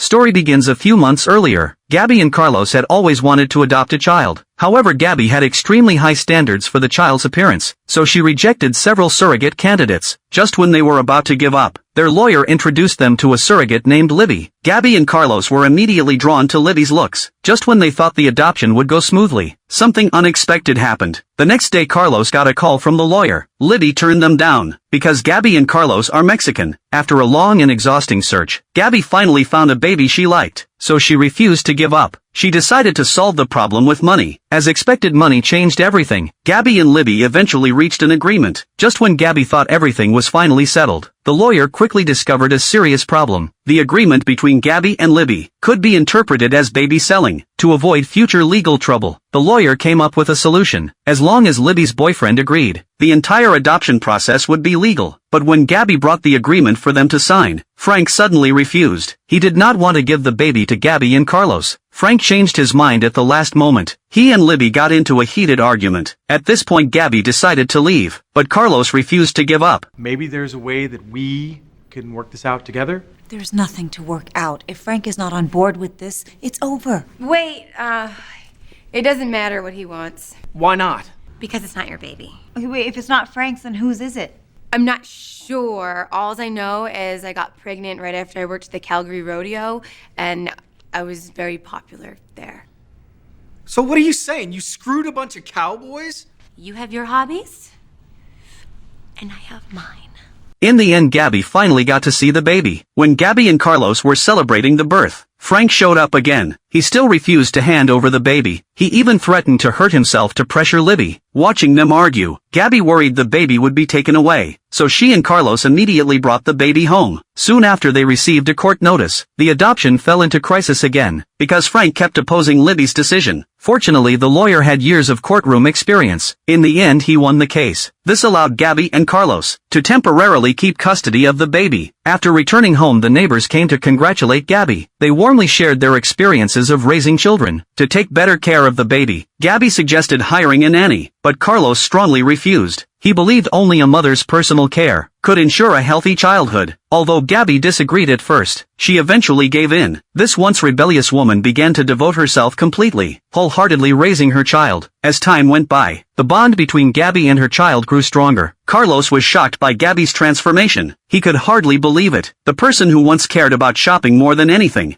Story begins a few months earlier. Gabby and Carlos had always wanted to adopt a child. However, Gabby had extremely high standards for the child's appearance, so she rejected several surrogate candidates. Just when they were about to give up, their lawyer introduced them to a surrogate named Libby. Gabby and Carlos were immediately drawn to Libby's looks. Just when they thought the adoption would go smoothly, something unexpected happened. The next day Carlos got a call from the lawyer. Libby turned them down, because Gabby and Carlos are Mexican. After a long and exhausting search, Gabby finally found a baby she liked, so she refused to give up. She decided to solve the problem with money. As expected, money changed everything. Gabby and Libby eventually reached an agreement. Just when Gabby thought everything was finally settled, the lawyer quickly discovered a serious problem. The agreement between Gabby and Libby could be interpreted as baby selling. To avoid future legal trouble, the lawyer came up with a solution. As long as Libby's boyfriend agreed, the entire adoption process would be legal. But when Gabby brought the agreement for them to sign, Frank suddenly refused. He did not want to give the baby to Gabby and Carlos. Frank changed his mind at the last moment. He and Libby got into a heated argument. At this point Gabby decided to leave, but Carlos refused to give up. Maybe there's a way that we can work this out together? There's nothing to work out. If Frank is not on board with this, it's over. Wait, it doesn't matter what he wants. Why not? Because it's not your baby. Okay, wait, if it's not Frank's, then whose is it? I'm not sure. All I know is I got pregnant right after I worked at the Calgary Rodeo, and I was very popular there. So what are you saying? You screwed a bunch of cowboys? You have your hobbies, and I have mine. In the end, Gabby finally got to see the baby. When Gabby and Carlos were celebrating the birth, Frank showed up again. He still refused to hand over the baby. He even threatened to hurt himself to pressure Libby. Watching them argue, Gabby worried the baby would be taken away, so she and Carlos immediately brought the baby home. Soon after they received a court notice. The adoption fell into crisis again, because Frank kept opposing Libby's decision. Fortunately, the lawyer had years of courtroom experience. In the end, he won the case. This allowed Gabby and Carlos to temporarily keep custody of the baby. After returning home, the neighbors came to congratulate Gabby. They warmly shared their experiences of raising children. To take better care of the baby, Gabby suggested hiring a nanny, but Carlos strongly refused. He believed only a mother's personal care could ensure a healthy childhood. Although Gabby disagreed at first, she eventually gave in. This once rebellious woman began to devote herself completely, wholeheartedly raising her child. As time went by, the bond between Gabby and her child grew stronger. Carlos was shocked by Gabby's transformation. He could hardly believe it. The person who once cared about shopping more than anything